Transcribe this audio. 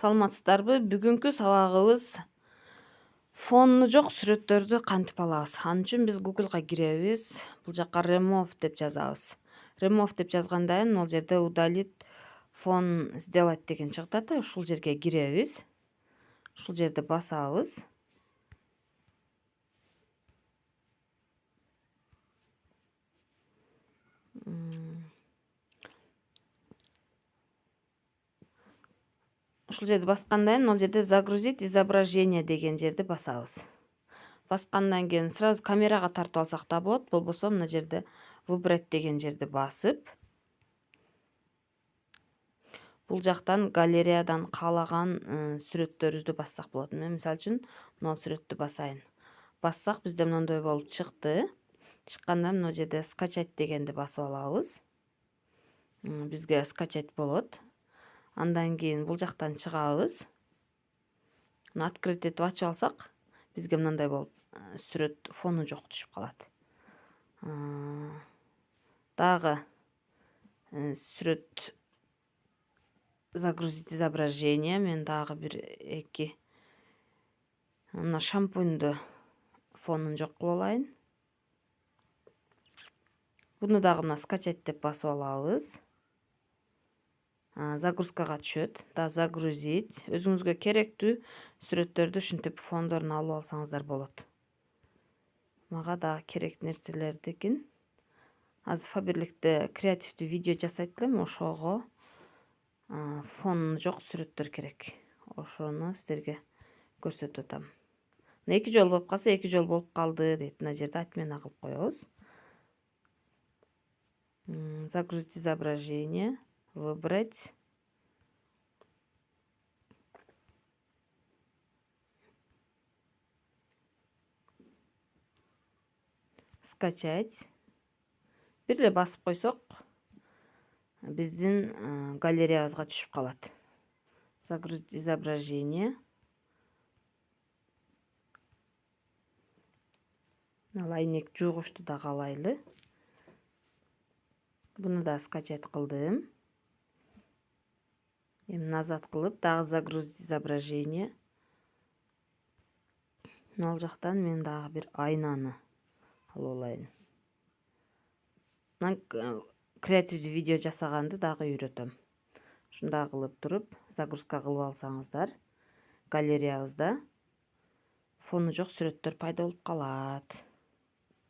Саламатсыздарбы? Бүгүнкү сабагыбыз фону жок сүрөттөрдү кантип алабыз? Ал үчүн биз Google'га киребиз. Бул жака remove деп жазабыз. Remove деп жазгандан кийин ал жерде удалить фон сделать деген чыгат да, ушул жерге киребиз. Ушул жерди басабыз. Ушул жерди баскандан кийин ал жерде загрузить изображение деген жерди басабыз. Баскандан кийин сразу камерага тартып алсак да болот, болбосо мына жерде выбрать деген жерди басып, бул жактан галереядан каалаган сүрөттөрүбүздү бассак болот. Мен мисалы үчүн мына сүрөттү басайын. Бассак бизде мындай болуп чыкты. Чыкканда мына жерде скачать дегенди басып алабыз. Бизге скачать болот. Андан кийин бул жактан чыгабыз. Мына открыть этип ачып алсак, бизге мындай болуп сүрөт фону жок түшүп калат. Дагы сүрөт загрузить изображение. Мен дагы бир эки мына шампуньду фонун жок кылып алайын. Буну дагы мына скачать деп басып алабыз. Загрузкага түшөт. Да загрузить. Өзүңүзгө керектүү сүрөттөрдү ушинтип фондорун алып алсаңыздар болот. Мага дагы керек нерселердикин. Азыр Фаберликте креативдүү видео жасайт элем, ошого фону жок сүрөттөр керек. Ошону сиздерге көрсөтүп атам. Эки жолу болуп калса, эки жолу болуп калды дейт. Мына жерде отмена кылып коебуз. Загрузить изображение, выбрать. Скачать. Бир эле басып койсок, биздин галереябызга түшүп калат. Загрузить изображение. Ал айнек жугучту да каалайлы. Буну да скачать кылдым. Эми назад кылып, дагы загрузить изображение. Ал жактан мен дагы бир айнаны алып алайын. Креативдүү видео жасаганды дагы үйрөтөм. Ушундай кылып туруп, загрузка кылып алсаңыздар, галереябызда фону жок сүрөттөр пайда болуп калат.